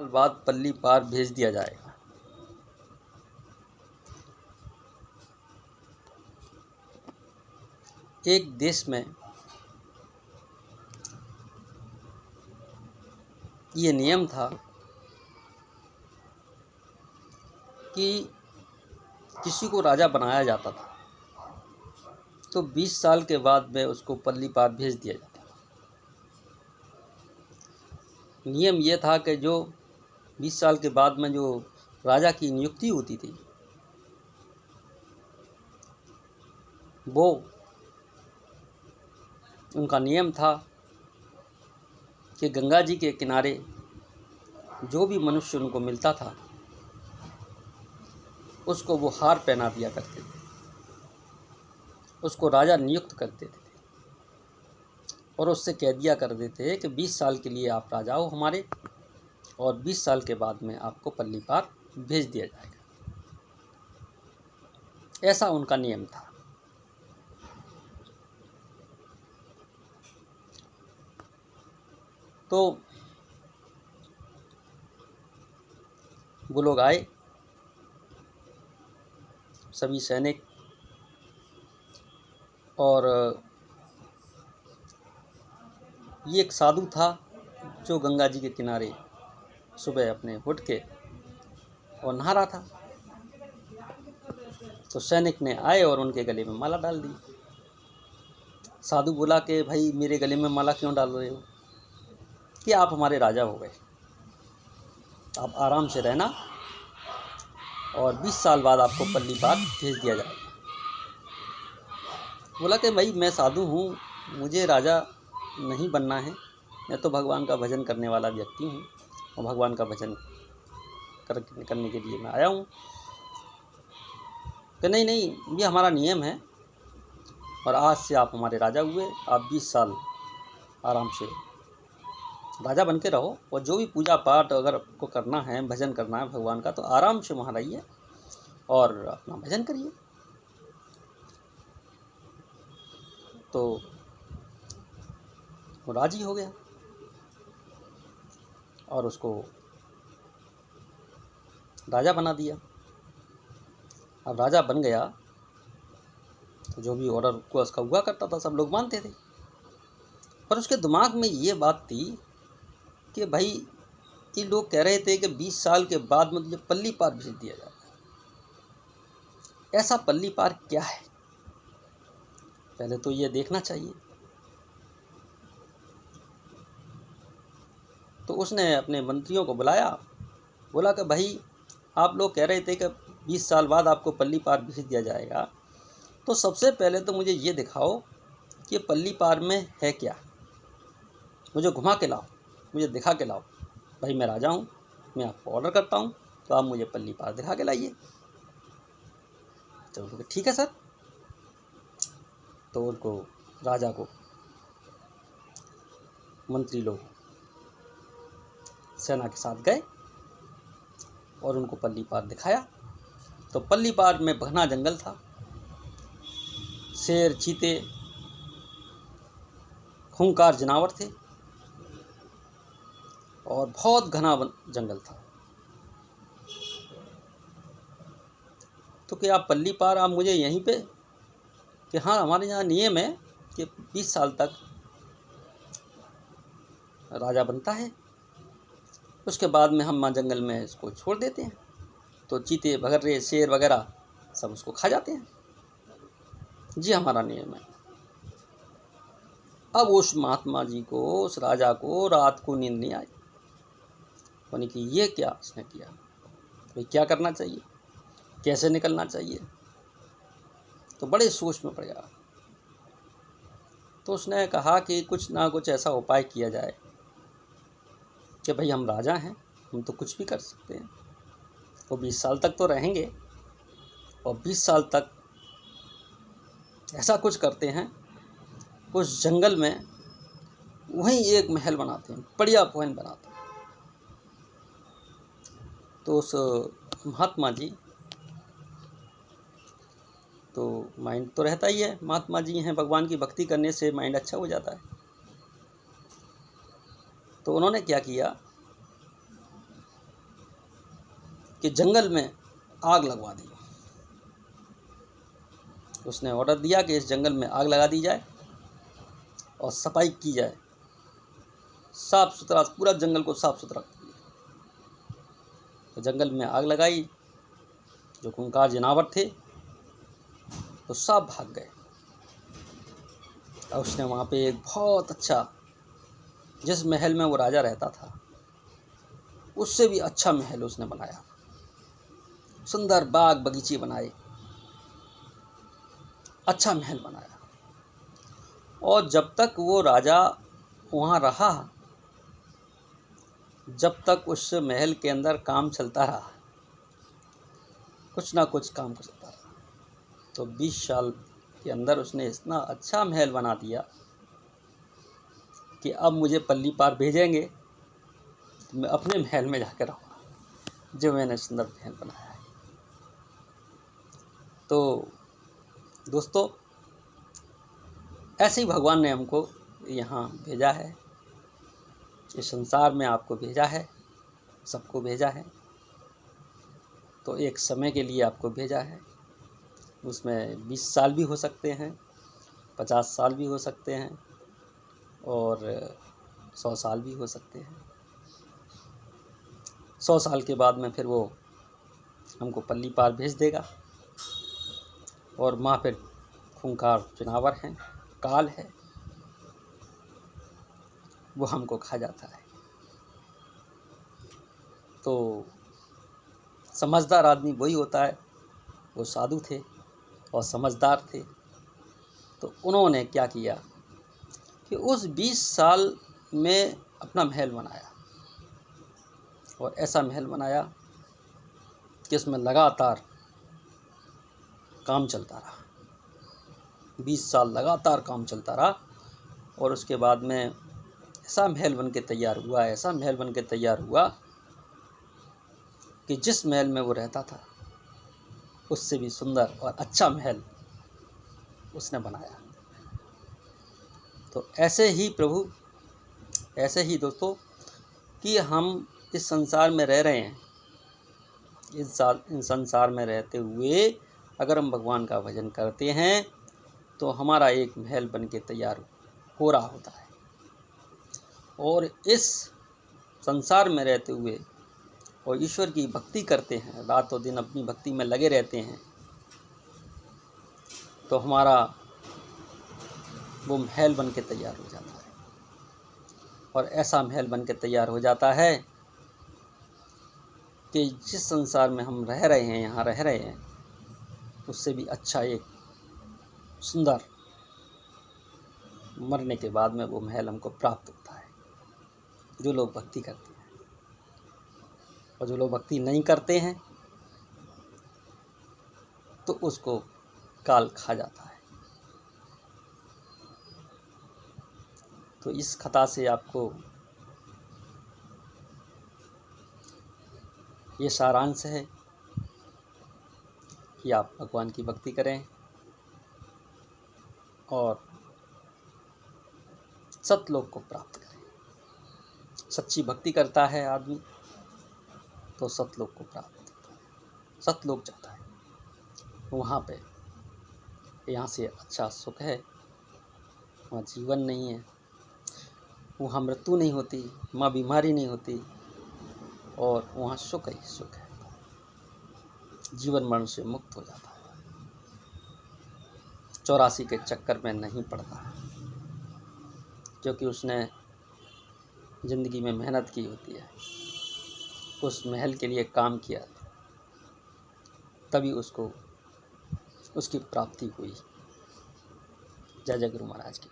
साल बाद पल्ली पार भेज दिया जाएगा। एक देश में ये नियम था कि किसी को राजा बनाया जाता था तो 20 साल के बाद में उसको पल्ली पार भेज दिया जाता था। नियम ये था कि जो 20 साल के बाद में जो राजा की नियुक्ति होती थी वो उनका नियम था कि गंगा जी के किनारे जो भी मनुष्य उनको मिलता था उसको वो हार पहना दिया करते थे, उसको राजा नियुक्त कर देते थे और उससे कह दिया कर देते कि 20 साल के लिए आप राजा हो हमारे और 20 साल के बाद में आपको पल्ली पार भेज दिया जाएगा। ऐसा उनका नियम था। तो वो लोग आए, सभी सैनिक, और ये एक साधु था जो गंगा जी के किनारे सुबह अपने उठ के और नहा रहा था। तो सैनिक ने आए और उनके गले में माला डाल दी। साधु बोला कि भाई मेरे गले में माला क्यों डाल रहे हो, कि आप हमारे राजा हो गए, आप आराम से रहना और 20 साल बाद आपको पल्ली पार भेज दिया जाएगा। बोला कि भाई मैं साधु हूँ, मुझे राजा नहीं बनना है, मैं तो भगवान का भजन करने वाला व्यक्ति हूँ और भगवान का भजन करने के लिए मैं आया हूँ। कि नहीं नहीं, ये हमारा नियम है और आज से आप हमारे राजा हुए, आप 20 साल आराम से राजा बन के रहो और जो भी पूजा पाठ अगर आपको करना है, भजन करना है भगवान का, तो आराम से वहाँ रहिए और अपना भजन करिए। तो वो राजी हो गया और उसको राजा बना दिया। अब राजा बन गया तो जो भी ऑर्डर को उसका हुआ करता था सब लोग मानते थे, पर उसके दिमाग में ये बात थी कि भाई ये लोग कह रहे थे कि 20 साल के बाद में तुझे पल्ली पार भेज दिया जाएगा, ऐसा पल्ली पार क्या है, पहले तो ये देखना चाहिए। तो उसने अपने मंत्रियों को बुलाया, बोला कि भाई आप लोग कह रहे थे कि 20 साल बाद आपको पल्ली पार भेज दिया जाएगा, तो सबसे पहले तो मुझे ये दिखाओ कि पल्ली पार में है क्या, मुझे घुमा के लाओ, मुझे दिखा के लाओ। भाई मैं राजा हूँ, मैं आपको ऑर्डर करता हूँ, तो आप मुझे पल्ली पार दिखा के लाइए। तो ठीक है सर। तो उनको राजा को मंत्री लोग सेना के साथ गए और उनको पल्ली पार दिखाया। तो पल्ली पार में घना जंगल था, शेर, चीते, खूंखार जानवर थे और बहुत घना जंगल था। तो क्या आप पल्ली पार आप मुझे यहीं पे, कि हाँ हमारे यहाँ नियम है कि 20 साल तक राजा बनता है, उसके बाद में हम जंगल में इसको छोड़ देते हैं, तो चीते बगैर शेर वगैरह सब उसको खा जाते हैं। जी हमारा नियम है। अब उस महात्मा जी को, उस राजा को रात को नींद नहीं आई, यानी कि ये क्या उसने किया, तो क्या करना चाहिए, कैसे निकलना चाहिए। तो बड़े सोच में पड़ गया। तो उसने कहा कि कुछ ना कुछ ऐसा उपाय किया जाए कि भाई हम राजा हैं, हम तो कुछ भी कर सकते हैं, वो 20 साल तक तो रहेंगे और 20 साल तक ऐसा कुछ करते हैं, उस जंगल में वहीं एक महल बनाते हैं, बढ़िया पॉइंट बनाते हैं। तो उस महात्मा जी, तो माइंड तो रहता ही है, महात्मा जी हैं, भगवान की भक्ति करने से माइंड अच्छा हो जाता है। तो उन्होंने क्या किया कि जंगल में आग लगवा दी। उसने ऑर्डर दिया कि इस जंगल में आग लगा दी जाए और सफाई की जाए, साफ सुथरा पूरा जंगल को साफ सुथरा कर दिया। तो जंगल में आग लगाई, जो खूंखार जानवर थे तो सब भाग गए। और उसने वहाँ पे एक बहुत अच्छा, जिस महल में वो राजा रहता था उससे भी अच्छा महल उसने बनाया, सुंदर बाग बगीचे बनाए, अच्छा महल बनाया। और जब तक वो राजा वहाँ रहा, जब तक उस महल के अंदर काम चलता रहा, कुछ ना कुछ काम चलता रहा, तो 20 साल के अंदर उसने इतना अच्छा महल बना दिया कि अब मुझे पल्ली पार भेजेंगे तो मैं अपने महल में जाकर रहूँगा, जो मैंने सुंदर महल बनाया है। तो दोस्तों, ऐसे ही भगवान ने हमको यहाँ भेजा है, इस संसार में आपको भेजा है, सबको भेजा है। तो एक समय के लिए आपको भेजा है, उसमें 20 साल भी हो सकते हैं, 50 साल भी हो सकते हैं और 100 साल भी हो सकते हैं। 100 साल के बाद में फिर वो हमको पल्ली पार भेज देगा और वहाँ फिर खूंखार जानवर हैं, काल है, वो हमको खा जाता है। तो समझदार आदमी वही होता है, वो साधु थे और समझदार थे। तो उन्होंने क्या किया कि उस 20 साल में अपना महल बनाया, और ऐसा महल बनाया कि इसमें लगातार काम चलता रहा। 20 साल लगातार काम चलता रहा और उसके बाद में ऐसा महल बन के तैयार हुआ, ऐसा महल बन के तैयार हुआ कि जिस महल में वो रहता था उससे भी सुंदर और अच्छा महल उसने बनाया। तो ऐसे ही प्रभु, ऐसे ही दोस्तों, कि हम इस संसार में रह रहे हैं, इस संसार में रहते हुए अगर हम भगवान का भजन करते हैं तो हमारा एक महल बन के तैयार हो रहा होता है। और इस संसार में रहते हुए और ईश्वर की भक्ति करते हैं, रातों दिन अपनी भक्ति में लगे रहते हैं, तो हमारा वो महल बन के तैयार हो जाता है। और ऐसा महल बन के तैयार हो जाता है कि जिस संसार में हम रह रहे हैं, यहाँ रह रहे हैं, उससे भी अच्छा एक सुंदर मरने के बाद में वो महल हमको प्राप्त होता है, जो लोग भक्ति करते हैं। और जो लोग भक्ति नहीं करते हैं तो उसको काल खा जाता है। तो इस कथा से आपको ये सारांश है कि आप भगवान की भक्ति करें और सतलोक को प्राप्त करें। सच्ची भक्ति करता है आदमी तो सतलोक को प्राप्त होता है, सतलोक जाता है। वहाँ पे यहाँ से अच्छा सुख है, वहाँ जीवन नहीं है, वहाँ मृत्यु नहीं होती, वहाँ बीमारी नहीं होती, और वहाँ सुख ही सुख है, जीवन मरण से मुक्त हो जाता है, 84 के चक्कर में नहीं पड़ता है, क्योंकि उसने ज़िंदगी में मेहनत की होती है, उस महल के लिए काम किया, तभी उसको उसकी प्राप्ति हुई। जय जय गुरु महाराज की।